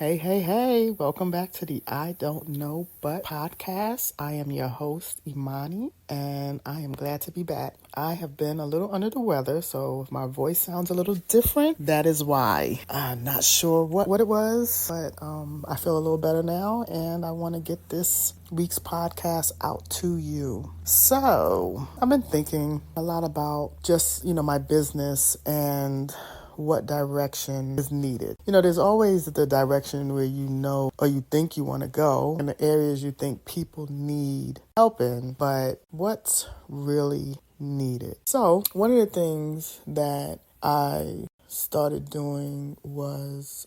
Hey, hey, hey, welcome back to the I Don't Know But podcast. I am your host, Imani, and I am glad to be back. I have been a little under the weather, so if my voice sounds a little different, that is why. I'm not sure what it was, but I feel a little better now, and I want to get this week's podcast out to you. So, I've been thinking a lot about just, my business and what direction is needed. There's always the direction where you know or you think you want to go and the areas you think people need help in, but what's really needed? So, one of the things that I started doing was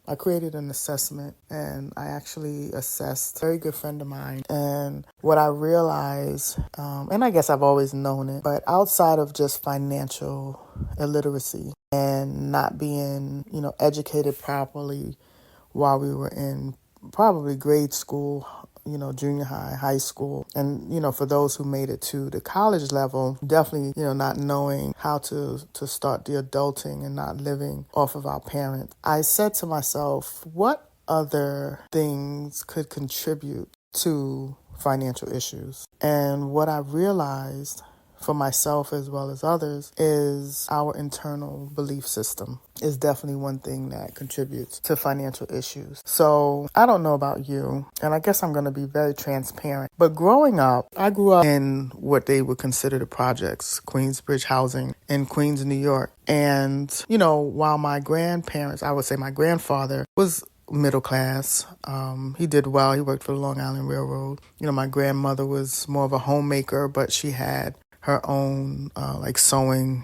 I created an assessment and I actually assessed a very good friend of mine. And what I realized, and I guess I've always known it, but outside of just financial illiteracy and not being, educated properly while we were in probably grade school, junior high, high school. And, for those who made it to the college level, definitely, not knowing how to start the adulting and not living off of our parents. I said to myself, what other things could contribute to financial issues? And what I realized for myself as well as others is our internal belief system is definitely one thing that contributes to financial issues. So I don't know about you, and I guess I'm going to be very transparent, but growing up, I grew up in what they would consider the projects, Queensbridge housing in Queens, New York. And, while my grandparents, I would say my grandfather was middle class. He did well. He worked for the Long Island Railroad. My grandmother was more of a homemaker, but she had her own sewing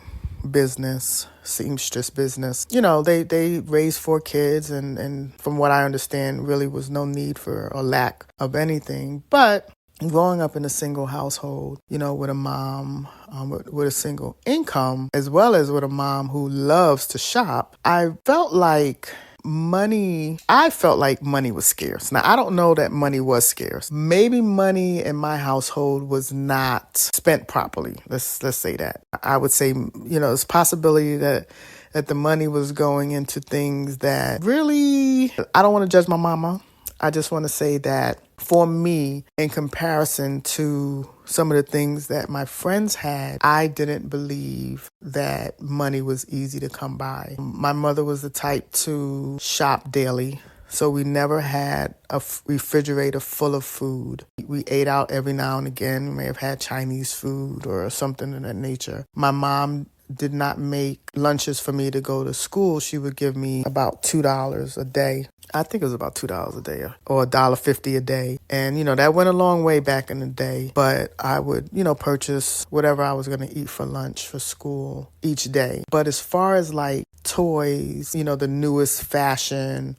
business, seamstress business. They raised 4 kids and from what I understand really was no need for a lack of anything. But growing up in a single household, with a mom with a single income as well as with a mom who loves to shop, I felt like money was scarce. Now, I don't know that money was scarce. Maybe money in my household was not spent properly. Let's say that. I would say, there's possibility that the money was going into things that really, I don't want to judge my mama. I just want to say that for me, in comparison to some of the things that my friends had, I didn't believe that money was easy to come by. My mother was the type to shop daily, so we never had a refrigerator full of food. We ate out every now and again. We may have had Chinese food or something of that nature. My mom did not make lunches for me to go to school. She would give me about $2 a day. I think it was about $2 a day or $1.50 a day. And, that went a long way back in the day. But I would, purchase whatever I was going to eat for lunch for school each day. But as far as like toys, the newest fashion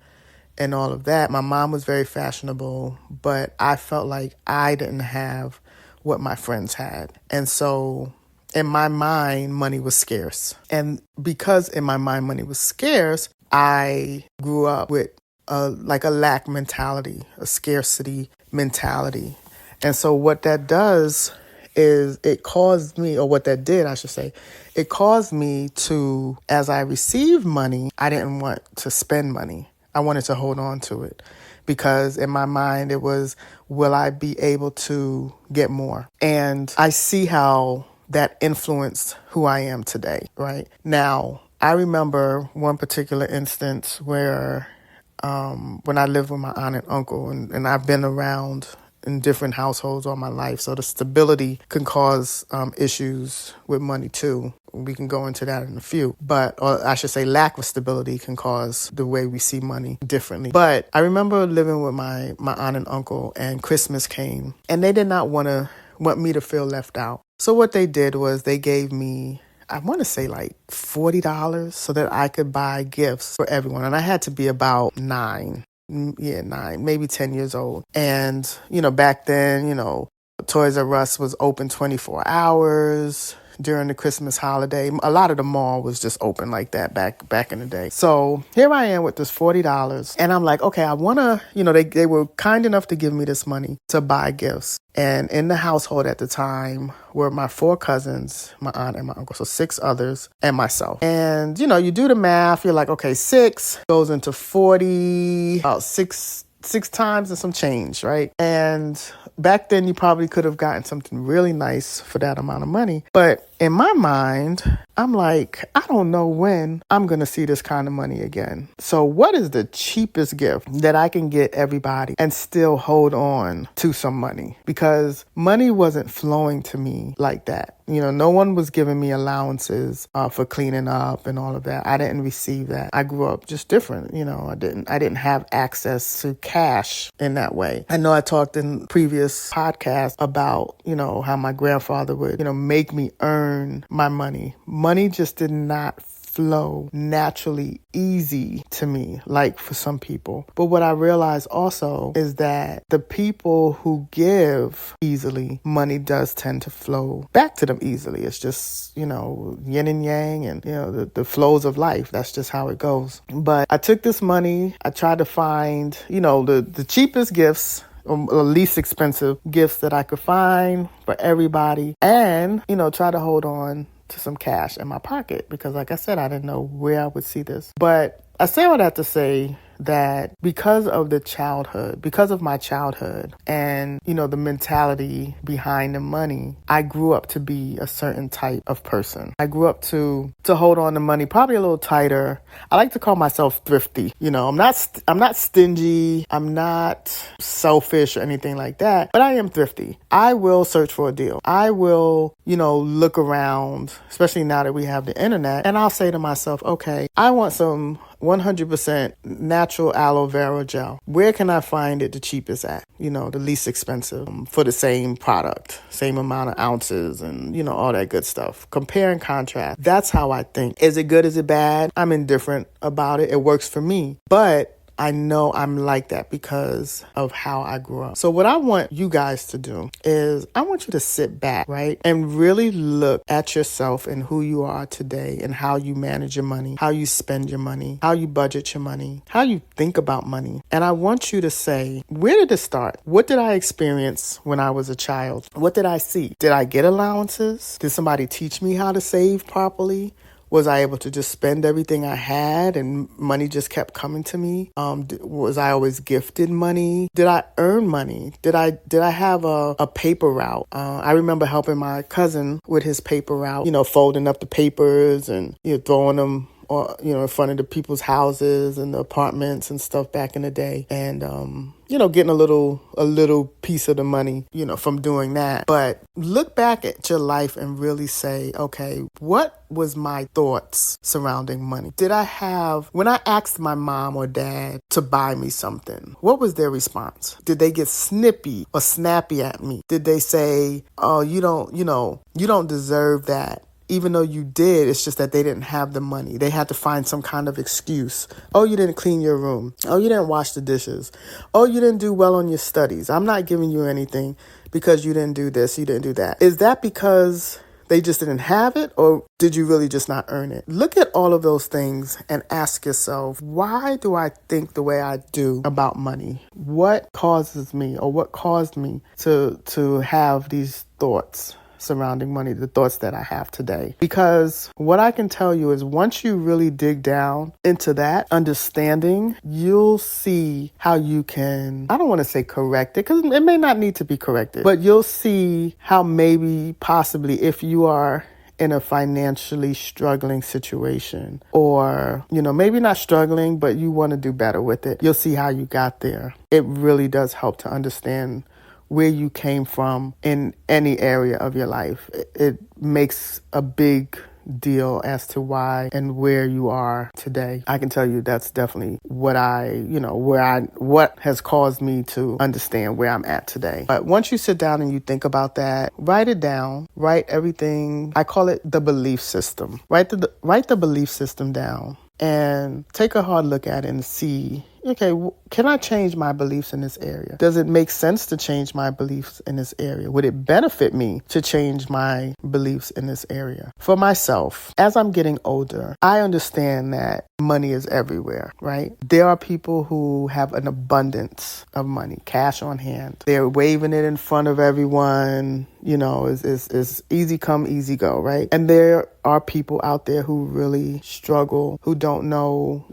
and all of that, my mom was very fashionable, but I felt like I didn't have what my friends had. And so in my mind, money was scarce. And because in my mind, money was scarce, I grew up with a lack mentality, a scarcity mentality. And so what that does is it caused me, or what that did, I should say, it caused me to, as I received money, I didn't want to spend money. I wanted to hold on to it because in my mind, it was, will I be able to get more? And I see how that influenced who I am today, right? Now, I remember one particular instance where when I lived with my aunt and uncle, and I've been around in different households all my life, so the stability can cause issues with money too. We can go into that in a few, or I should say lack of stability can cause the way we see money differently. But I remember living with my aunt and uncle, and Christmas came, and they did not want me to feel left out. So what they did was they gave me, I want to say like $40 so that I could buy gifts for everyone. And I had to be about 9, maybe 10 years old. And, back then, Toys R Us was open 24 hours. during the Christmas holiday. A lot of the mall was just open like that back in the day. So here I am with this $40, and I'm like, okay, I want to, they were kind enough to give me this money to buy gifts. And in the household at the time were my 4 cousins, my aunt and my uncle, so 6 others, and myself. And, you do the math, you're like, okay, 6 goes into 40, about six times and some change, right? And back then you probably could have gotten something really nice for that amount of money. But in my mind, I'm like, I don't know when I'm going to see this kind of money again. So what is the cheapest gift that I can get everybody and still hold on to some money? Because money wasn't flowing to me like that. No one was giving me allowances for cleaning up and all of that. I didn't receive that. I grew up just different. I didn't have access to cash in that way. I know I talked in previous podcasts about, how my grandfather would, make me earn my money. Money just did not flow naturally easy to me, like for some people. But what I realized also is that the people who give easily, money does tend to flow back to them easily. It's just, yin and yang and, the flows of life. That's just how it goes. But I took this money, I tried to find, the cheapest gifts, or least expensive gifts that I could find for everybody, and, try to hold on to some cash in my pocket, because like I said, I didn't know where I would see this. But I say all that to say that because of my childhood and, the mentality behind the money, I grew up to be a certain type of person. I grew up to hold on to money probably a little tighter. I like to call myself thrifty. I'm not stingy. I'm not selfish or anything like that, but I am thrifty. I will search for a deal. I will, look around, especially now that we have the internet, and I'll say to myself, okay, I want some 100% natural aloe vera gel. Where can I find it the cheapest at? The least expensive for the same product, same amount of ounces and, all that good stuff. Compare and contrast. That's how I think. Is it good? Is it bad? I'm indifferent about it. It works for me. But I know I'm like that because of how I grew up. So what I want you guys to do is I want you to sit back, right? And really look at yourself and who you are today and how you manage your money, how you spend your money, how you budget your money, how you think about money. And I want you to say, where did it start? What did I experience when I was a child? What did I see? Did I get allowances? Did somebody teach me how to save properly? Was I able to just spend everything I had and money just kept coming to me? Was I always gifted money? Did I earn money? Did I have a paper route? I remember helping my cousin with his paper route, folding up the papers and throwing them or, in front of the people's houses and the apartments and stuff back in the day. And, getting a little piece of the money, from doing that. But look back at your life and really say, okay, what was my thoughts surrounding money? When I asked my mom or dad to buy me something, what was their response? Did they get snippy or snappy at me? Did they say, oh, you don't deserve that? Even though you did, it's just that they didn't have the money. They had to find some kind of excuse. Oh, you didn't clean your room. Oh, you didn't wash the dishes. Oh, you didn't do well on your studies. I'm not giving you anything because you didn't do this, you didn't do that. Is that because they just didn't have it, or did you really just not earn it? Look at all of those things and ask yourself, why do I think the way I do about money? What causes me, or what caused me to have these thoughts surrounding money, the thoughts that I have today? Because what I can tell you is once you really dig down into that understanding, you'll see how you can, I don't want to say correct it, because it may not need to be corrected, but you'll see how maybe possibly if you are in a financially struggling situation, or, maybe not struggling, but you want to do better with it, you'll see how you got there. It really does help to understand where you came from in any area of your life. It makes a big deal as to why and where you are today. I can tell you that's definitely what has caused me to understand where I'm at today. But once you sit down and you think about that, write it down, write everything. I call it the belief system. Write the belief system down and take a hard look at it and see okay, can I change my beliefs in this area? Does it make sense to change my beliefs in this area? Would it benefit me to change my beliefs in this area? For myself, as I'm getting older, I understand that money is everywhere, right? There are people who have an abundance of money, cash on hand. They're waving it in front of everyone. It's easy come, easy go, right? And there are people out there who really struggle, who don't know,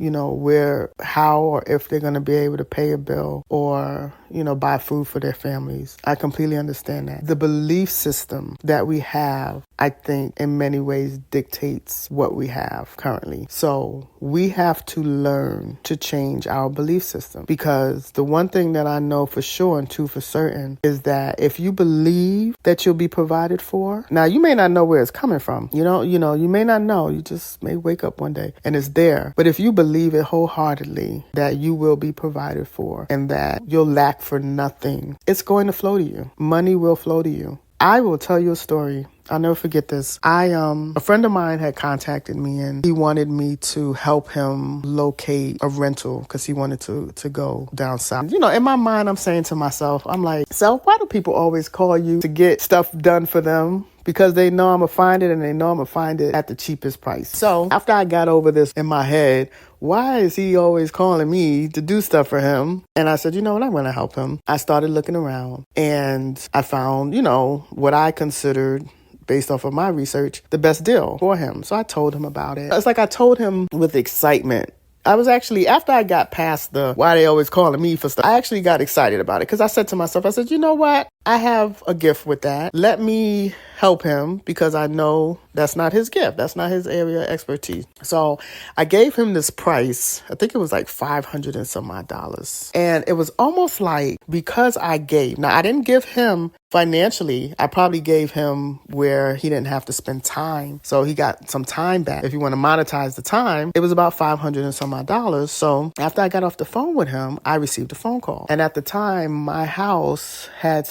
how or if they're going to be able to pay a bill or, buy food for their families. I completely understand that. The belief system that we have, I think, in many ways dictates what we have currently. So we have to learn to change our belief system, because the one thing that I know for sure and true for certain is that if you believe that you'll be provided for, now you may not know where it's coming from. You may not know. You just may wake up one day and it's there. But if you believe it wholeheartedly that you will be provided for and that you'll lack for nothing, it's going to flow to you. Money will flow to you. I will tell you a story. I'll never forget this. A friend of mine had contacted me and he wanted me to help him locate a rental because he wanted to go down south. In my mind, I'm saying to myself, I'm like, so why do people always call you to get stuff done for them? Because they know I'm going to find it and they know I'm going to find it at the cheapest price. So after I got over this in my head, why is he always calling me to do stuff for him? And I said, you know what, I'm going to help him. I started looking around and I found, what I considered, based off of my research, the best deal for him. So I told him about it. It's like I told him with excitement. I was actually, after I got past the why they always calling me for stuff, I actually got excited about it because I said to myself, I said, you know what? I have a gift with that. Let me help him because I know that's not his gift. That's not his area of expertise. So I gave him this price. I think it was like $500 and some odd dollars. And it was almost like because I gave. Now, I didn't give him financially. I probably gave him where he didn't have to spend time. So he got some time back. If you want to monetize the time, it was about $500 and some odd dollars. So after I got off the phone with him, I received a phone call. And at the time, my house had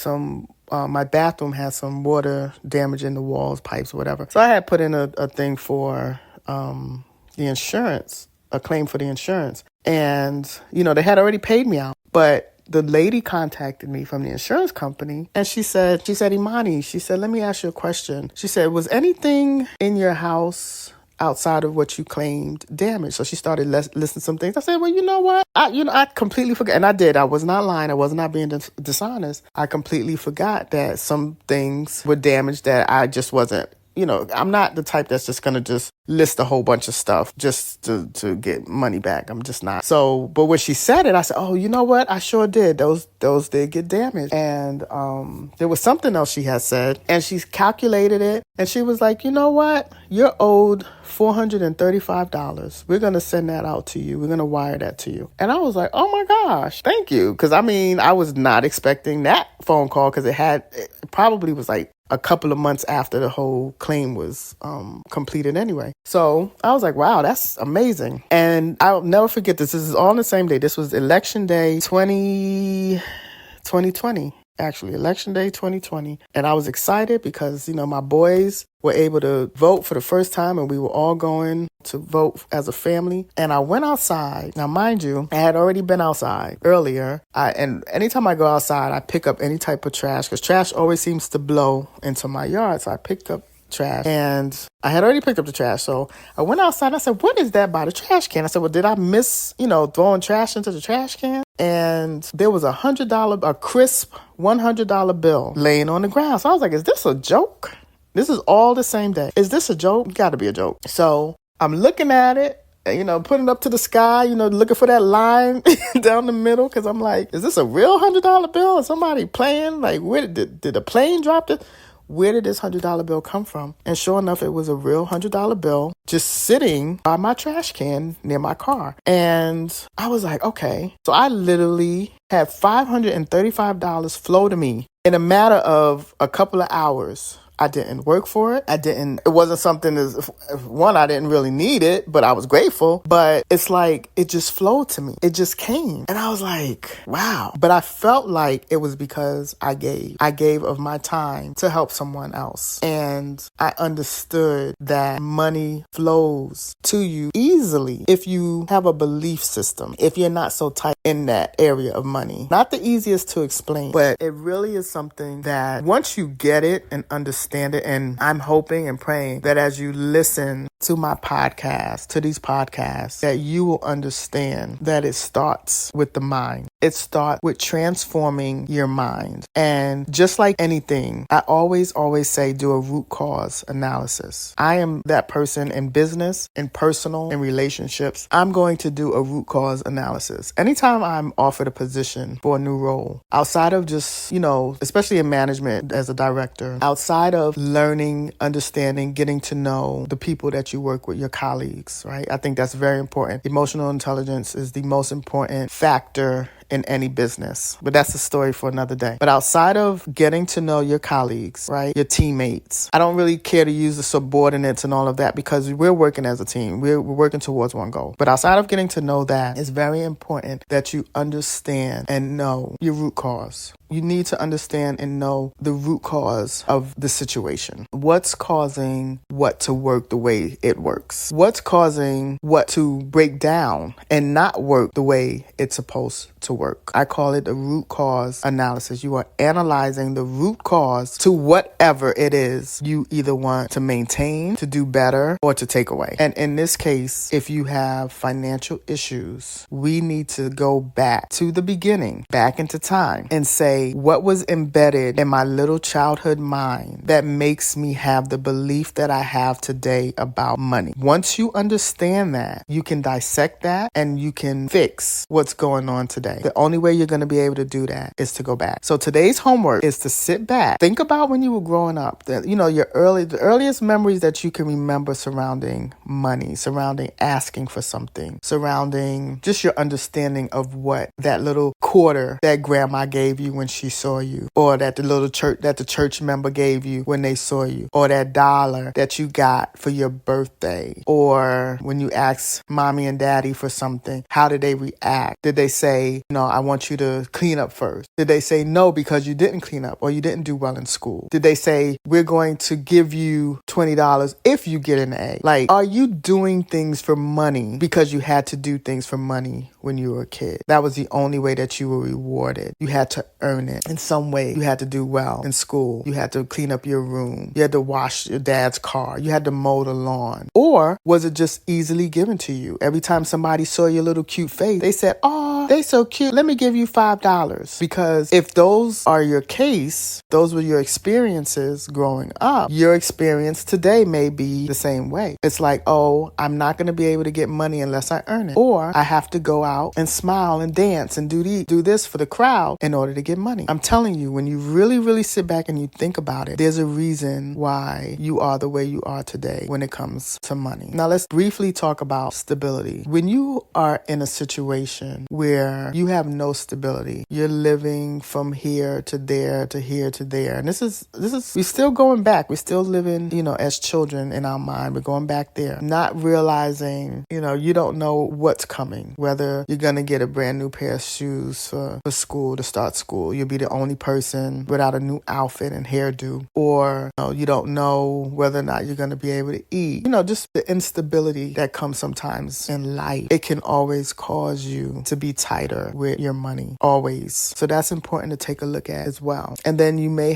my bathroom had some water damage in the walls, pipes, whatever. So I had put in a thing for the insurance, a claim for the insurance. And, they had already paid me out. But the lady contacted me from the insurance company and she said, Imani, she said, let me ask you a question. She said, was anything in your house outside of what you claimed damaged? So she started listing some things. I said, well, you know what? I completely forgot. And I did. I was not lying. I was not being dishonest. I completely forgot that some things were damaged that I just wasn't, I'm not the type that's just going to just list a whole bunch of stuff just to get money back. I'm just not. So, but when she said it, I said, oh, you know what? I sure did. Those did get damaged. And there was something else she had said and she calculated it and she was like, you know what? You're owed $435. We're going to send that out to you. We're going to wire that to you. And I was like, oh my gosh, thank you. Because I was not expecting that phone call because it probably was like a couple of months after the whole claim was completed anyway. So I was like, wow, that's amazing. And I'll never forget this. This is all on the same day. This was election day 2020. Actually, election day 2020. And I was excited because, my boys were able to vote for the first time and we were all going to vote as a family. And I went outside. Now, mind you, I had already been outside earlier. And anytime I go outside, I pick up any type of trash because trash always seems to blow into my yard. So I picked up trash and I had already picked up the trash. So I went outside and I said, what is that by the trash can? I said, well, did I miss, throwing trash into the trash can? And there was a crisp $100 bill laying on the ground. So I was like, is this a joke? This is all the same day. Is this a joke? Got to be a joke. So I'm looking at it, putting it up to the sky, looking for that line down the middle. Cause I'm like, is this a real $100 bill? Is somebody playing? Like, where did a plane drop it? Where did this $100 bill come from? And sure enough, it was a real $100 bill just sitting by my trash can near my car. And I was like, okay. So I literally had $535 flow to me in a matter of a couple of hours. I didn't work for it. It wasn't something one, I didn't really need it, but I was grateful. But it's like, it just flowed to me. It just came. And I was like, wow. But I felt like it was because I gave of my time to help someone else. And I understood that money flows to you easily if you have a belief system, if you're not so tight in that area of money. Not the easiest to explain, but it really is something that once you get it and understand it, and I'm hoping and praying that as you listen to my podcast, to these podcasts, that you will understand that it starts with the mind. It starts with transforming your mind. And just like anything, I always say do a root cause analysis. I am that person in business, in personal, in relationships. I'm going to do a root cause analysis. Anytime I'm offered a position for a new role, outside of just, especially in management as a director, outside of learning, understanding, getting to know the people that you work with, your colleagues, right? I think that's very important. Emotional intelligence is the most important factor in any business. But that's a story for another day. But outside of getting to know your colleagues, right, your teammates, I don't really care to use the subordinates and all of that because we're working as a team. We're working towards one goal. But outside of getting to know that, it's very important that you understand and know your root cause. You need to understand and know the root cause of the situation. What's causing what to work the way it works? What's causing what to break down and not work the way it's supposed to work? I call it a root cause analysis. You are analyzing the root cause to whatever it is you either want to maintain, to do better, or to take away. And in this case, if you have financial issues, we need to go back to the beginning, back into time, and say, what was embedded in my little childhood mind that makes me have the belief that I have today about money? Once you understand that, you can dissect that and you can fix what's going on today. The only way you're going to be able to do that is to go back. So today's homework is to sit back, think about when you were growing up, the earliest memories that you can remember surrounding money, surrounding asking for something, surrounding just your understanding of what that little quarter that grandma gave you when she saw you, or that the church member gave you when they saw you, or that $1 that you got for your birthday, or when you asked mommy and daddy for something, how did they react? Did they say, I want you to clean up first? Did they say no because you didn't clean up or you didn't do well in school? Did they say, we're going to give you $20 if you get an A? Like, are you doing things for money because you had to do things for money when you were a kid? That was the only way that you were rewarded. You had to earn it in some way. You had to do well in school. You had to clean up your room. You had to wash your dad's car. You had to mow the lawn. Or was it just easily given to you? Every time somebody saw your little cute face, they said, oh, they so cute. Let me give you $5. Because if those are your case, those were your experiences growing up, your experience today may be the same way. It's like, oh, I'm not going to be able to get money unless I earn it. Or I have to go out and smile and dance and do this for the crowd in order to get money. I'm telling you, when you really, really sit back and you think about it, there's a reason why you are the way you are today when it comes to money. Now, let's briefly talk about stability. When you are in a situation where you have no stability, you're living from here to there to here to there. And this is we're still going back. We're still living, as children in our mind. We're going back there, not realizing, you don't know what's coming, whether you're going to get a brand new pair of shoes for school, to start school. You'll be the only person without a new outfit and hairdo, or you don't know whether or not you're going to be able to eat. Just the instability that comes sometimes in life. It can always cause you to be tighter with your money, always. So that's important to take a look at as well. And then you may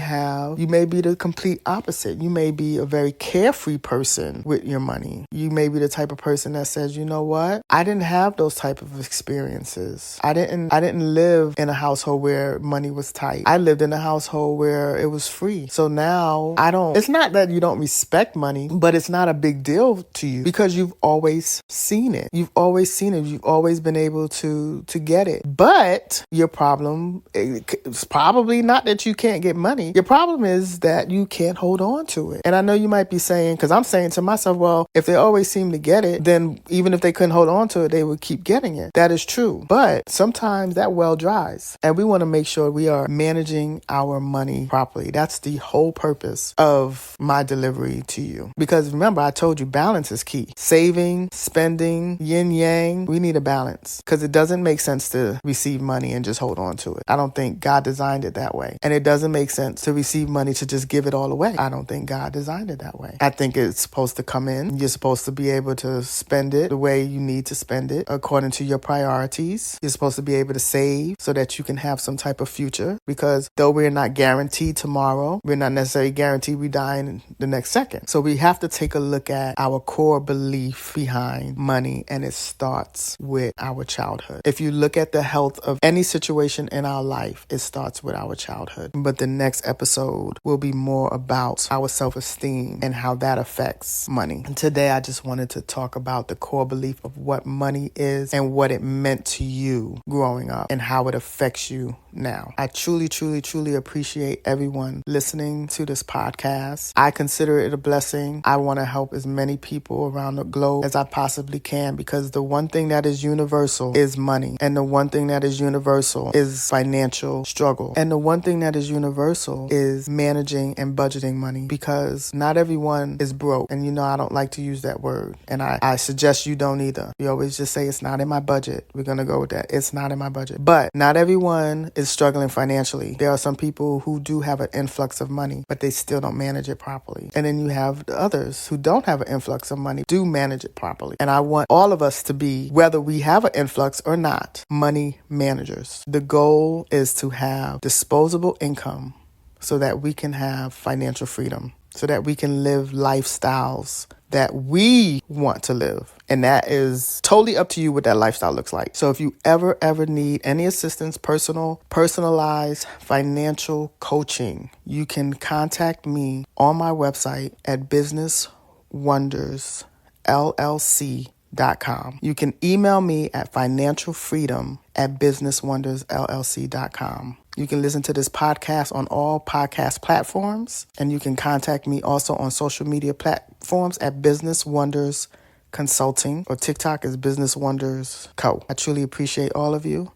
be the complete opposite. You may be a very carefree person with your money. You may be the type of person that says, you know what? I didn't have those type of experiences. I didn't live in a household where money was tight. I lived in a household where it was free. So now it's not that you don't respect money, but it's not a big deal to you because you've always seen it. You've always seen it. You've always been able to to get it. But your problem is probably not that you can't get money. Your problem is that you can't hold on to it. And I know you might be saying, because I'm saying to myself, well, if they always seem to get it, then even if they couldn't hold on to it, they would keep getting it. That is true. But sometimes that well dries. And we want to make sure we are managing our money properly. That's the whole purpose of my delivery to you. Because remember, I told you balance is key. Saving, spending, yin yang, we need a balance. Because it doesn't make sense to receive money and just hold on to it. I don't think God designed it that way. And it doesn't make sense to receive money to just give it all away. I don't think God designed it that way. I think it's supposed to come in. You're supposed to be able to spend it the way you need to spend it according to your priorities. You're supposed to be able to save so that you can have some type of future, because though we're not guaranteed tomorrow, we're not necessarily guaranteed we die in the next second. So we have to take a look at our core belief behind money, and it starts with our childhood. If you look at the health of any situation in our life, it starts with our childhood. But the next episode will be more about our self-esteem and how that affects money. And today I just wanted to talk about the core belief of what money is and what it meant to you growing up and how it affects you now. I truly, truly, truly appreciate everyone listening to this podcast. I consider it a blessing. I want to help as many people around the globe as I possibly can, because the one thing that is universal is money. And the one thing that is universal is financial struggle. And the one thing that is universal is managing and budgeting money, because not everyone is broke. And I don't like to use that word. And I suggest you don't either. You always just say it's not in my budget. We're going to go with that. It's not in my budget. But not everyone is struggling financially. There are some people who do have an influx of money, but they still don't manage it properly. And then you have the others who don't have an influx of money, do manage it properly. And I want all of us to be, whether we have an influx or not, money managers. The goal is to have disposable income so that we can have financial freedom, so that we can live lifestyles that we want to live. And that is totally up to you what that lifestyle looks like. So if you ever need any assistance, personalized financial coaching, you can contact me on my website at businesswondersllc.com. You can email me at financialfreedom@businesswondersllc.com. You can listen to this podcast on all podcast platforms, and you can contact me also on social media platforms at Business Wonders Consulting, or TikTok is Business Wonders Co. I truly appreciate all of you.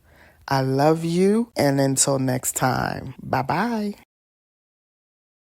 I love you, and until next time, bye-bye.